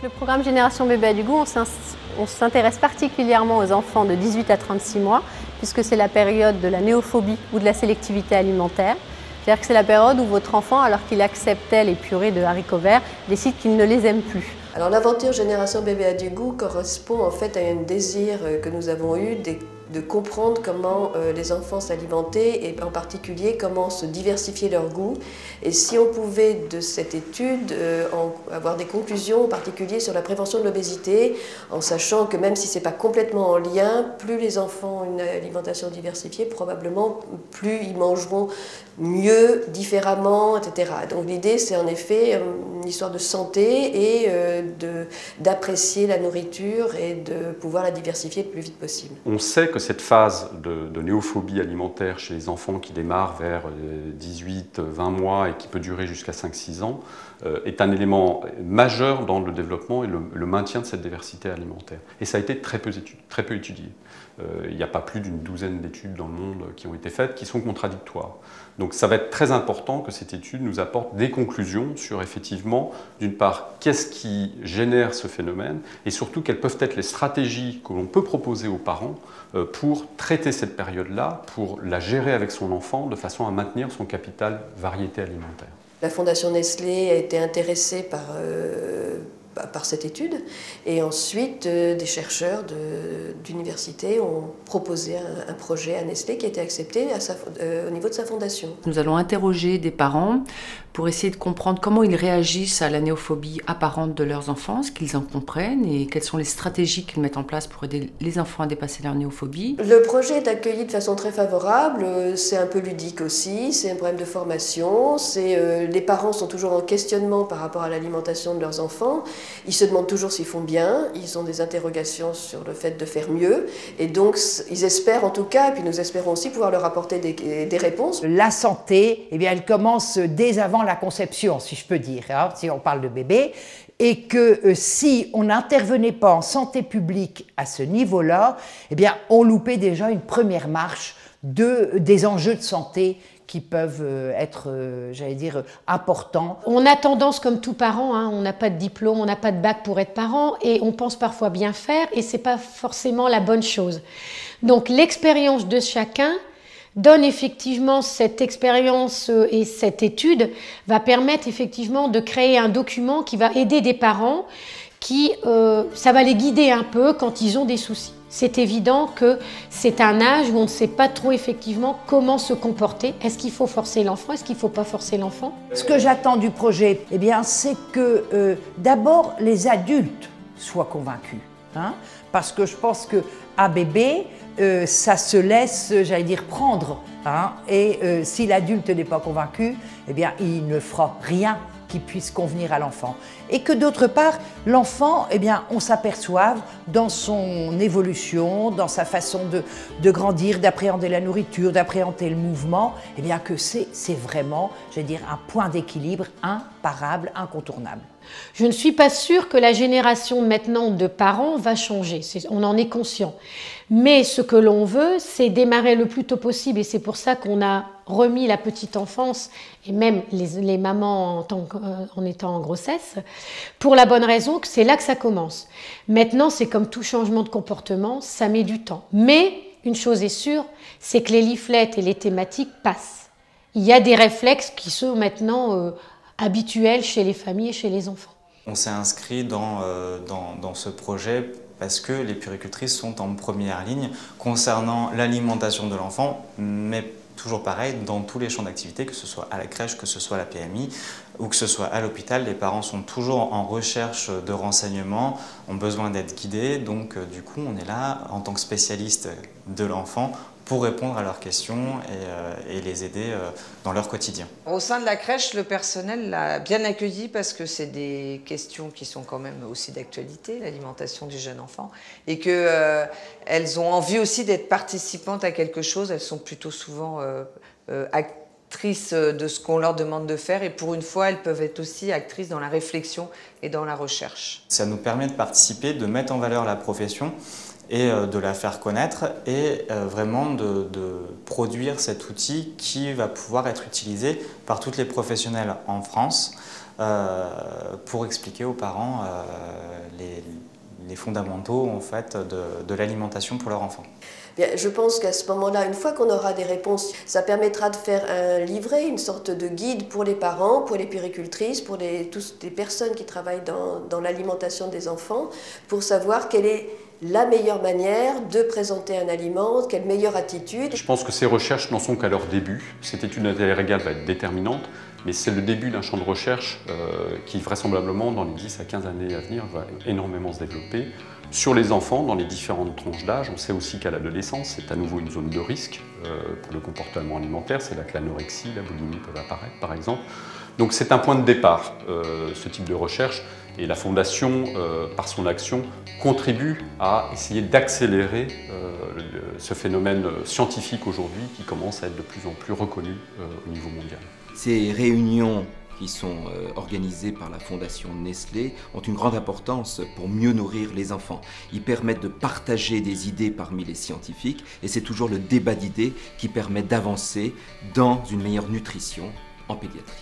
Le programme Génération Bébé a du goût, on s'intéresse particulièrement aux enfants de 18 à 36 mois, puisque c'est la période de la néophobie ou de la sélectivité alimentaire. C'est-à-dire que c'est la période où votre enfant, alors qu'il acceptait les purées de haricots verts, décide qu'il ne les aime plus. Alors l'aventure Génération Bébé a du goût correspond en fait à un désir que nous avons eu de comprendre comment les enfants s'alimentaient et en particulier comment se diversifier leur goût. Et si on pouvait de cette étude avoir des conclusions en particulier sur la prévention de l'obésité, en sachant que même si ce n'est pas complètement en lien, plus les enfants ont une alimentation diversifiée, probablement plus ils mangeront mieux, différemment, etc. Donc l'idée c'est en effet une histoire de santé et d'apprécier la nourriture et de pouvoir la diversifier le plus vite possible. On sait que cette phase de néophobie alimentaire chez les enfants qui démarre vers 18-20 mois et qui peut durer jusqu'à 5-6 ans est un élément majeur dans le développement et le maintien de cette diversité alimentaire. Et ça a été très peu étudié. Il n'y a pas plus d'une douzaine d'études dans le monde qui ont été faites qui sont contradictoires. Donc ça va être très important que cette étude nous apporte des conclusions sur effectivement, d'une part, qu'est-ce qui génère ce phénomène et surtout quelles peuvent être les stratégies que l'on peut proposer aux parents pour traiter cette période-là, pour la gérer avec son enfant de façon à maintenir son capital variété alimentaire. La Fondation Nestlé a été intéressée par cette étude et ensuite des chercheurs d'université ont proposé un projet à Nestlé qui a été accepté au niveau de sa fondation. Nous allons interroger des parents pour essayer de comprendre comment ils réagissent à la néophobie apparente de leurs enfants, ce qu'ils en comprennent et quelles sont les stratégies qu'ils mettent en place pour aider les enfants à dépasser leur néophobie. Le projet est accueilli de façon très favorable, c'est un peu ludique aussi, c'est un problème de formation, les parents sont toujours en questionnement par rapport à l'alimentation de leurs enfants, ils se demandent toujours s'ils font bien, ils ont des interrogations sur le fait de faire mieux et donc ils espèrent en tout cas, et puis nous espérons aussi pouvoir leur apporter des réponses. La santé, eh bien, elle commence dès avant la conception, si je peux dire, hein, si on parle de bébé, et que si on n'intervenait pas en santé publique à ce niveau-là, eh bien, on loupait déjà une première marche des enjeux de santé qui peuvent être, j'allais dire, importants. On a tendance, comme tout parent, hein, on n'a pas de diplôme, on n'a pas de bac pour être parent, et on pense parfois bien faire, et c'est pas forcément la bonne chose. Donc l'expérience de chacun donne effectivement cette expérience et cette étude va permettre effectivement de créer un document qui va aider des parents ça va les guider un peu quand ils ont des soucis. C'est évident que c'est un âge où on ne sait pas trop effectivement comment se comporter. Est-ce qu'il faut forcer l'enfant? Est-ce qu'il ne faut pas forcer l'enfant? Ce que j'attends du projet, eh bien, c'est que d'abord les adultes soient convaincus. Hein, parce que je pense qu'un bébé, ça se laisse, j'allais dire, prendre. Hein, et si l'adulte n'est pas convaincu, eh bien, il ne fera rien qui puisse convenir à l'enfant. Et que d'autre part, l'enfant, eh bien, on s'aperçoive dans son évolution, dans sa façon de grandir, d'appréhender la nourriture, d'appréhender le mouvement, eh bien, que c'est vraiment, j'allais dire, un point d'équilibre imparable, incontournable. Je ne suis pas sûre que la génération maintenant de parents va changer, on en est conscient. Mais ce que l'on veut, c'est démarrer le plus tôt possible et c'est pour ça qu'on a remis la petite enfance et même les mamans en étant en grossesse, pour la bonne raison que c'est là que ça commence. Maintenant, c'est comme tout changement de comportement, ça met du temps. Mais une chose est sûre, c'est que les leaflets et les thématiques passent. Il y a des réflexes qui sont maintenant habituels chez les familles et chez les enfants. On s'est inscrit dans ce projet parce que les puéricultrices sont en première ligne concernant l'alimentation de l'enfant, mais toujours pareil, dans tous les champs d'activité, que ce soit à la crèche, que ce soit à la PMI ou que ce soit à l'hôpital, les parents sont toujours en recherche de renseignements, ont besoin d'être guidés, donc du coup on est là en tant que spécialiste de l'enfant pour répondre à leurs questions et les aider dans leur quotidien. Au sein de la crèche, le personnel l'a bien accueilli parce que c'est des questions qui sont quand même aussi d'actualité, l'alimentation du jeune enfant, et qu'elles ont envie aussi d'être participantes à quelque chose. Elles sont plutôt souvent actrices de ce qu'on leur demande de faire et pour une fois, elles peuvent être aussi actrices dans la réflexion et dans la recherche. Ça nous permet de participer, de mettre en valeur la profession et de la faire connaître et vraiment de produire cet outil qui va pouvoir être utilisé par toutes les professionnels en France pour expliquer aux parents les fondamentaux en fait, de l'alimentation pour leur enfant. Bien, je pense qu'à ce moment-là, une fois qu'on aura des réponses, ça permettra de faire un livret, une sorte de guide pour les parents, pour les puéricultrices, pour toutes les personnes qui travaillent dans l'alimentation des enfants, pour savoir quelle est la meilleure manière de présenter un aliment, quelle meilleure attitude. Je pense que ces recherches n'en sont qu'à leur début. Cette étude d'intérêt régal va être déterminante, mais c'est le début d'un champ de recherche qui vraisemblablement, dans les 10 à 15 années à venir, va énormément se développer. Sur les enfants, dans les différentes tranches d'âge, on sait aussi qu'à l'adolescence, c'est à nouveau une zone de risque pour le comportement alimentaire. C'est là que l'anorexie, la boulimie peuvent apparaître, par exemple. Donc c'est un point de départ, ce type de recherche. Et la Fondation, par son action, contribue à essayer d'accélérer ce phénomène scientifique aujourd'hui qui commence à être de plus en plus reconnu au niveau mondial. Ces réunions qui sont organisées par la Fondation Nestlé ont une grande importance pour mieux nourrir les enfants. Ils permettent de partager des idées parmi les scientifiques et c'est toujours le débat d'idées qui permet d'avancer dans une meilleure nutrition en pédiatrie.